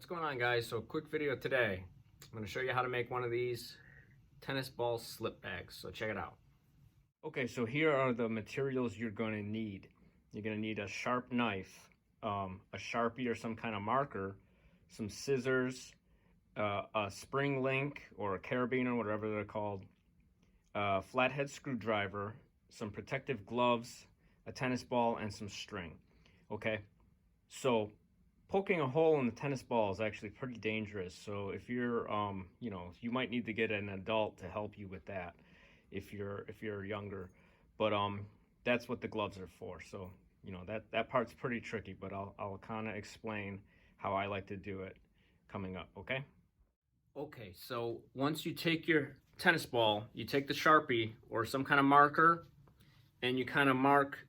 What's going on, guys? So quick video today. I'm going to show you how to make one of these tennis ball slip bags. So check it out. Okay, so here are the materials you're going to need. You're going to need a sharp knife, a Sharpie or some kind of marker, some scissors, a spring link or a carabiner, whatever they're called, a flathead screwdriver, some protective gloves, a tennis ball, and some string. Okay, so poking a hole in the tennis ball is actually pretty dangerous. So if you're, you might need to get an adult to help you with that if you're younger. But that's what the gloves are for. So that part's pretty tricky, but I'll kind of explain how I like to do it coming up. Okay. Okay. So once you take your tennis ball, you take the Sharpie or some kind of marker, and you kind of mark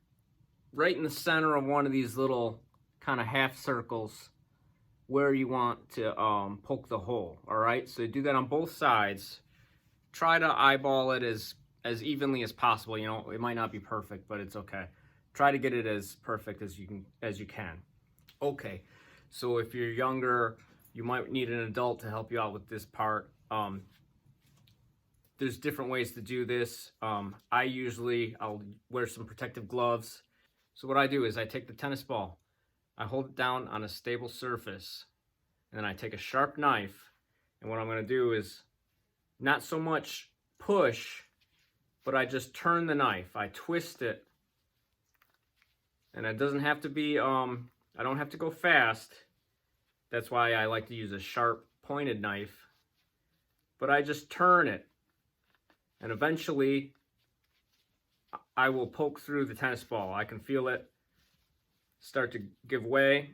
right in the center of one of these little kind of half circles where you want to poke the hole. All right, so do that on both sides. Try to eyeball it as evenly as possible. You know, it might not be perfect, but it's okay. Try to get it as perfect as you can. Okay, so if you're younger, you might need an adult to help you out with this part. There's different ways to do this. I'll wear some protective gloves. So what I do is I take the tennis ball, I hold it down on a stable surface, and then I take a sharp knife, and what I'm going to do is not so much push, but I just turn the knife. I twist it, and it doesn't have to be, I don't have to go fast. That's why I like to use a sharp pointed knife, but I just turn it, and eventually I will poke through the tennis ball. I can feel it start to give way,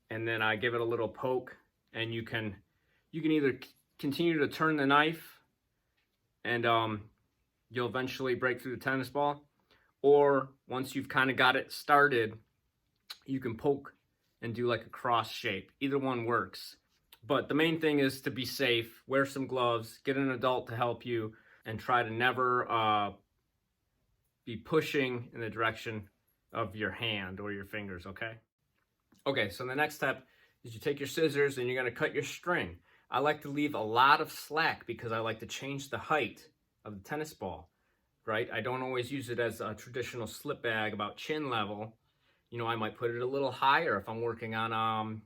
and then I give it a little poke, and you can either continue to turn the knife and you'll eventually break through the tennis ball, or once you've kind of got it started, you can poke and do like a cross shape. Either one works, but the main thing is to be safe. Wear some gloves, get an adult to help you, and try to never be pushing in the direction of your hand or your fingers. Okay, so the next step is you take your scissors and you're going to cut your string. I like to leave a lot of slack because I like to change the height of the tennis ball, right? I don't always use it as a traditional slip bag about chin level. You know, I might put it a little higher if I'm working on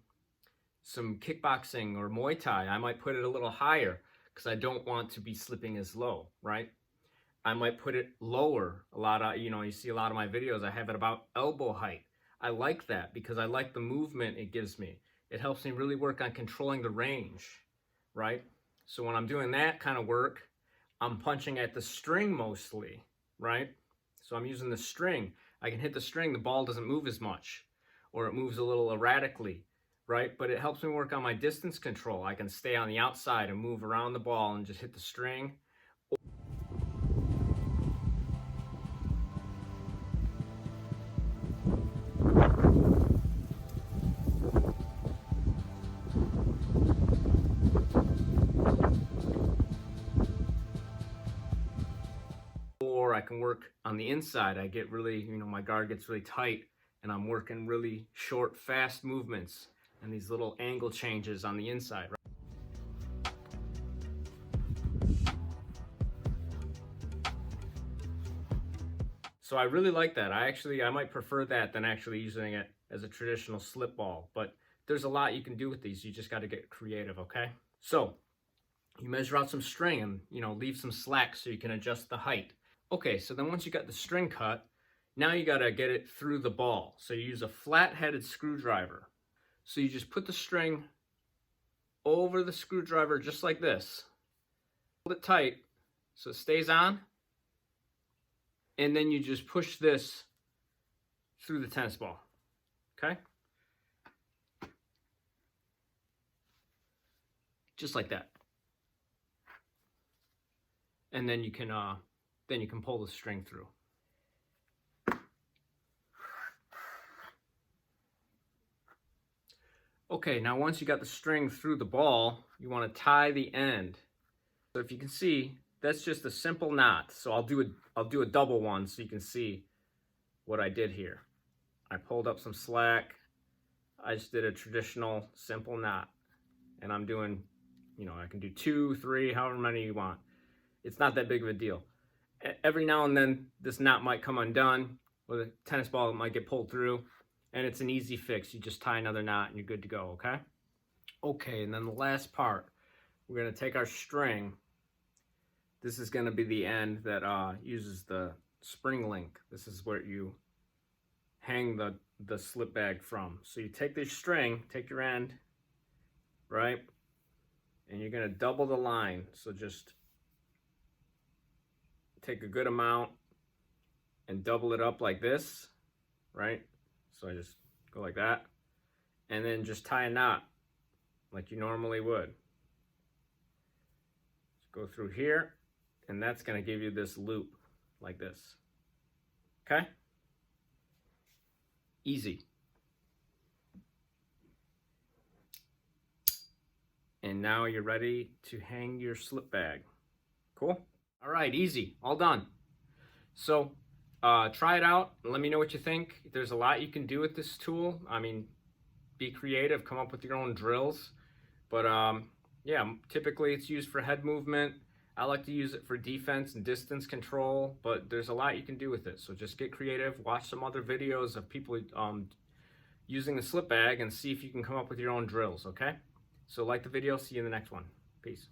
some kickboxing or Muay Thai. I might put it a little higher because I don't want to be slipping as low, right? I might put it lower. You see a lot of my videos, I have it about elbow height. I like that because I like the movement it gives me. It helps me really work on controlling the range, right? So when I'm doing that kind of work, I'm punching at the string mostly, right? So I'm using the string. I can hit the string, the ball doesn't move as much, or it moves a little erratically, right? But it helps me work on my distance control. I can stay on the outside and move around the ball and just hit the string. Or I can work on the inside. I get really, my guard gets really tight, and I'm working really short, fast movements and these little angle changes on the inside, right? So I really like that. I might prefer that than actually using it as a traditional slip ball, but there's a lot you can do with these. You just got to get creative, okay? So you measure out some string and, leave some slack so you can adjust the height. Okay, so then once you got the string cut, now you got to get it through the ball. So you use a flat-headed screwdriver. So you just put the string over the screwdriver just like this. Hold it tight so it stays on. And then you just push this through the tennis ball, okay? Just like that. And then you can pull the string through. Okay, now once you got the string through the ball, you want to tie the end. So if you can see, that's just a simple knot. So I'll do a double one so you can see what I did here. I pulled up some slack, I just did a traditional simple knot, and I'm doing, you know, I can do 2, 3, however many you want. It's not that big of a deal. Every now and then this knot might come undone, or the tennis ball might get pulled through, and it's an easy fix. You just tie another knot and you're good to go, okay? Okay, and then the last part, we're gonna take our string. This is gonna be the end that uses the spring link. This is where you hang the slip bag from. So you take this string, take your end, right? And you're gonna double the line. So just take a good amount and double it up like this, right? So I just go like that, and then just tie a knot like you normally would. Just go through here, and that's gonna give you this loop like this, okay? Easy. And now you're ready to hang your slip bag. Cool? All right, easy, all done. So try it out and let me know what you think. There's a lot you can do with this tool. I mean, be creative, come up with your own drills. But yeah, typically it's used for head movement. I like to use it for defense and distance control, but there's a lot you can do with it. So just get creative, watch some other videos of people using the slip bag and see if you can come up with your own drills, okay? So like the video, see you in the next one. Peace.